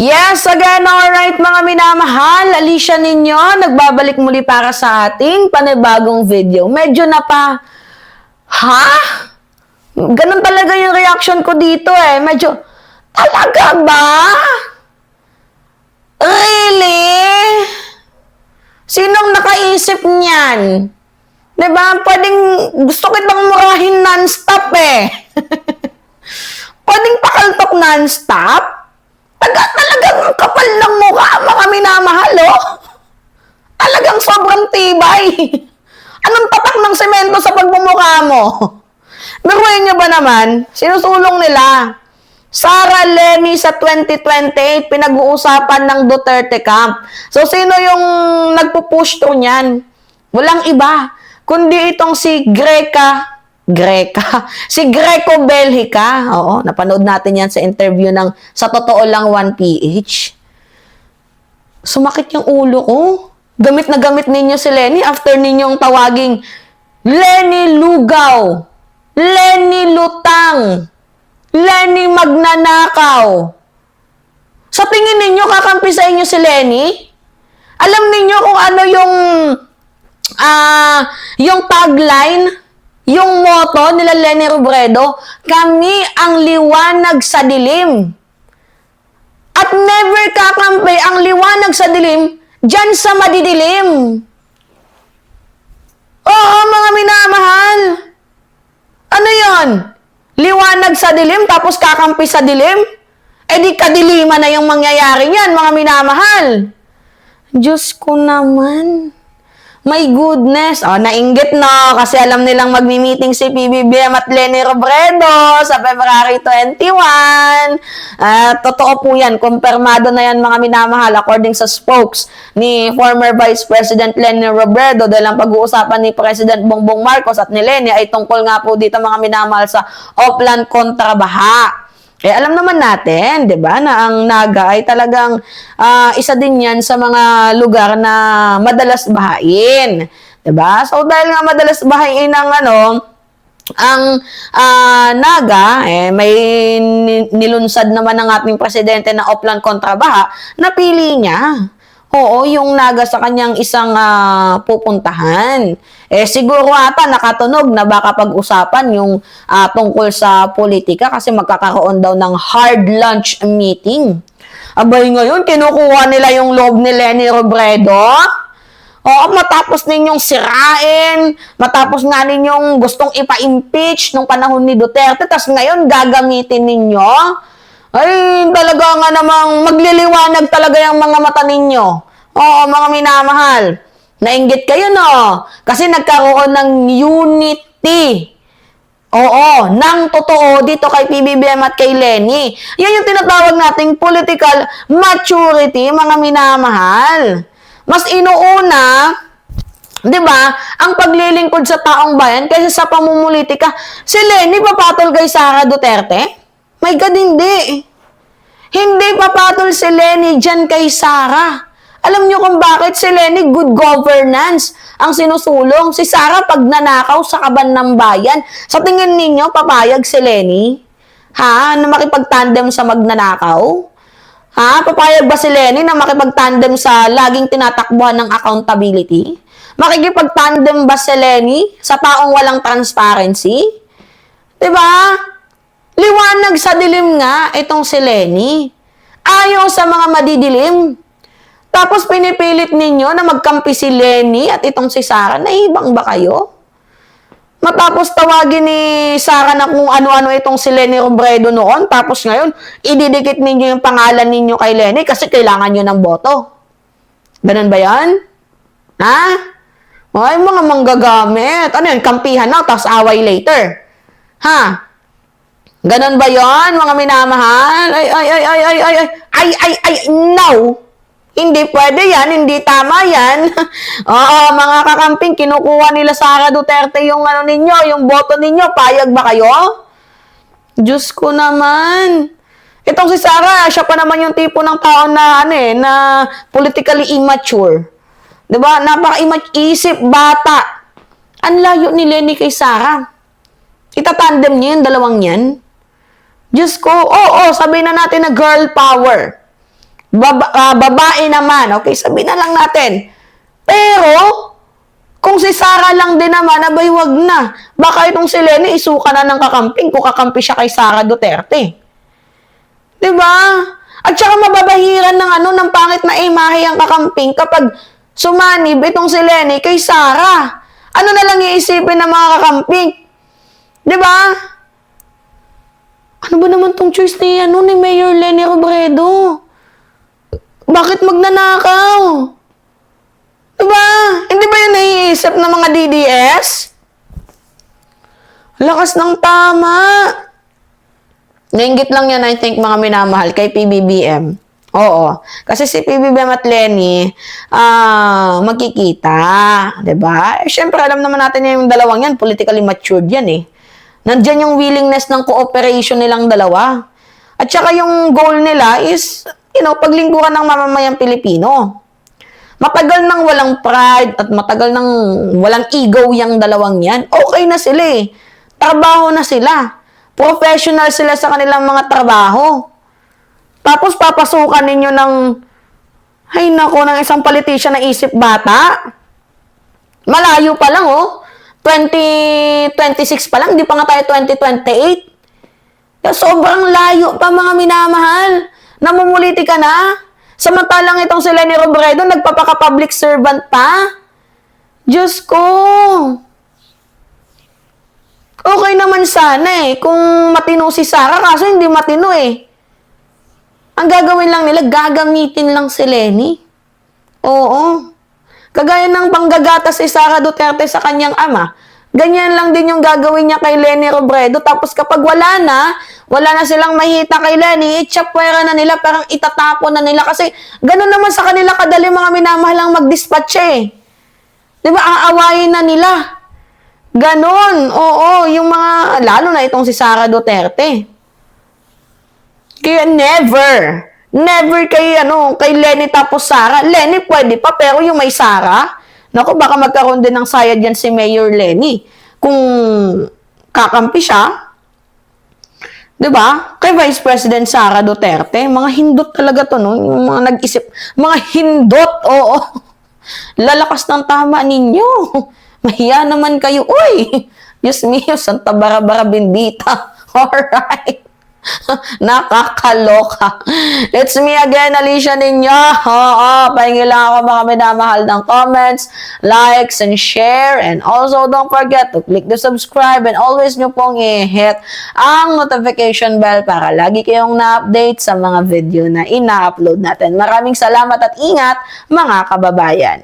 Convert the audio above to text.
Yes, again, alright mga minamahal, Alicia ninyo, nagbabalik muli para sa ating panibagong video. Medyo na pa, ha? Ganun talaga yung reaction ko dito eh. Medyo, talaga ba? Really? Sinong nakaisip niyan? Diba? Pwedeng, gusto kitang murahin non-stop eh. Pwedeng pakaltok non-stop? Talagang kapal ng mukha, mga minamahal, oh. Talagang sobrang tibay. Anong tatak ng semento sa pagmumukha mo? Biruin niyo ba naman? Sinusulong nila. Sara Leni sa 2028, pinag-uusapan ng Duterte Camp. So, sino yung nagpupush to niyan? Walang iba, kundi itong si si Greco Belhica. Oo, napanood natin yan sa interview ng Sa Totoo Lang 1PH. Sumakit yung ulo ko. Gamit na gamit ninyo si Leni after ninyong tawaging Leni Lugaw, Leni Lutang, Leni Magnanakaw. Sa tingin ninyo, kakampi sa inyo si Leni? Alam ninyo kung ano yung tagline, yung motto nila Leni Robredo, kami ang liwanag sa dilim. At never kakampi ang liwanag sa dilim dyan sa madidilim. Oo, mga minamahal. Ano yon? Liwanag sa dilim tapos kakampi sa dilim? Eh di kadiliman na yung mangyayari niyan, mga minamahal. Diyos ko naman. My goodness. Oh, nainggit no, kasi alam nilang magmi-meeting si PBBM at Leni Robredo sa February 21. Totoo po yan. Kumpirmado na yan, mga minamahal, according sa spokes ni former Vice President Leni Robredo, dahil ang pag-uusapan ni President Bongbong Marcos at ni Leni ay tungkol nga po dito, mga minamahal, sa Oplan kontra baha. Alam naman natin, 'di ba, na ang Naga ay talagang isa din 'yan sa mga lugar na madalas bahain, 'di ba? So dahil nga madalas bahain ang Naga, may nilunsad naman ng ating presidente na Oplan kontra baha, napili niya. Oo, yung Naga sa kanyang isang pupuntahan. Siguro ata nakatunog na baka pag-usapan yung tungkol sa politika kasi magkakaroon daw ng hard lunch meeting. Abay ngayon, kinukuha nila yung loob ni Leni Robredo. Oo, matapos ninyong sirain, matapos nga ninyong gustong ipa-impeach nung panahon ni Duterte, tas ngayon gagamitin ninyo. Ay, talaga nga namang magliliwanag talaga yung mga mata ninyo. Oo, mga minamahal. Nainggit kayo, no? Kasi nagkaroon ng unity. Oo, ng totoo dito kay PBBM at kay Leni. Yan yung tinatawag nating political maturity, mga minamahal. Mas inuuna, 'di ba, ang paglilingkod sa taong bayan kaysa sa pamumulitika. Si Leni papatol kay Sara Duterte? My God, hindi. Hindi papatol si Leni dyan kay Sara. Alam niyo kung bakit? Si Leni, good governance ang sinusulong. Si Sara, pag nanakaw sa kaban ng bayan. Sa tingin ninyo, papayag si Leni? Ha? Na makipag-tandem sa magnanakaw? Ha? Papayag ba si Leni na makipag-tandem sa laging tinatakbuhan ng accountability? Makikipag-tandem ba si Leni sa taong walang transparency? Diba? Liwanag sa dilim nga itong si Leni. Ayaw sa mga madidilim. Tapos pinipilit ninyo na magkampi si Leni at itong si Sara. Nahibang ba kayo? Matapos tawagin ni Sara na kung ano-ano itong si Leni Robredo noon, tapos ngayon, ididikit ninyo yung pangalan ninyo kay Leni kasi kailangan nyo ng boto. Ganun ba yan? Ha? Ay, mga manggagamit. Ano yun? Kampihan na, tapos away later. Ha? Ganon ba yon, mga minamahal? No! Hindi pwede yan, hindi tama yan. Oo, mga kakamping, kinukuha nila Sara Duterte yung ninyo, yung boto ninyo, payag ba kayo? Diyos ko naman. Itong si Sara, siya pa naman yung tipo ng tao na, na politically immature. Diba? Napaka-isip, bata. Ang layo ni Leni kay Sara. Itatandem niyo yung dalawang yan. Diyos ko, oo, sabihin na natin na girl power. babae naman. Okay, sabihin na lang natin. Pero, kung si Sara lang din naman, abay wag na. Baka itong si Lenny isuka na ng kakamping kung kakampi siya kay Sara Duterte. Diba? At saka mababahiran ng pangit na imahe ang kakamping kapag sumanib itong si Lenny kay Sara. Ano na lang iisipin ng mga kakamping? Diba? Ano ba naman tong choice ni Mayor Lenny Robredo? Bakit magnanakaw? Diba? Hindi ba yun naiisip ng mga DDS? Lakas ng tama. Nainggit lang yan, I think, mga minamahal, kay PBBM. Oo. Kasi si PBBM at Lenny, magkikita. Diba? Syempre, alam naman natin yung dalawang yan, politically matured yan eh. Nandyan yung willingness ng cooperation nilang dalawa. At saka yung goal nila is, paglingkuran ng mamamayang Pilipino. Matagal nang walang pride at matagal nang walang ego yung dalawang yan. Okay na sila eh. Trabaho na sila. Professional sila sa kanilang mga trabaho. Tapos papasukan ninyo ng, ay nako, ng isang politician na isip bata. Malayo pa lang 2026 pa lang, di pa nga tayo 2028. Sobrang layo pa mga minamahal. Namumuliti ka na. Samantalang itong si Lenny Robredo, nagpapaka-public servant pa. Diyos ko. Okay naman sana kung matino si Sara, kaso hindi matino Ang gagawin lang nila, gagamitin lang si Lenny. Oo. Kagaya ng panggagatas si Sara Duterte sa kanyang ama, ganyan lang din yung gagawin niya kay Lenny Robredo. Tapos kapag wala na silang mahita kay Lenny, itchapwera na nila, parang itatapon na nila. Kasi gano'n naman sa kanila kadali mga minamahalang mag-dispatch Diba? Aawayin na nila. Ganon. Oo, yung mga, lalo na itong si Sara Duterte. Kaya never kay Lenny tapos Sara. Lenny pwede pa, pero yung may Sara, naku, baka magkaroon din ng sayad yan si Mayor Lenny. Kung kakampi siya, diba? Kay Vice President Sara Duterte, mga hindot talaga to, no? Yung mga nag-isip, mga hindot, oo. Lalakas ng tama ninyo. Mahiya naman kayo. Uy! Diyos mio, Santa Barbara Bendita. Alright. Nakakaloka. It's me again, Alicia Ninyo. Pahingi lang ako mga minamahal ng comments, likes, and share. And also, don't forget to click the subscribe and always nyo pong i-hit ang notification bell para lagi kayong na-update sa mga video na ina-upload natin. Maraming salamat at ingat, mga kababayan.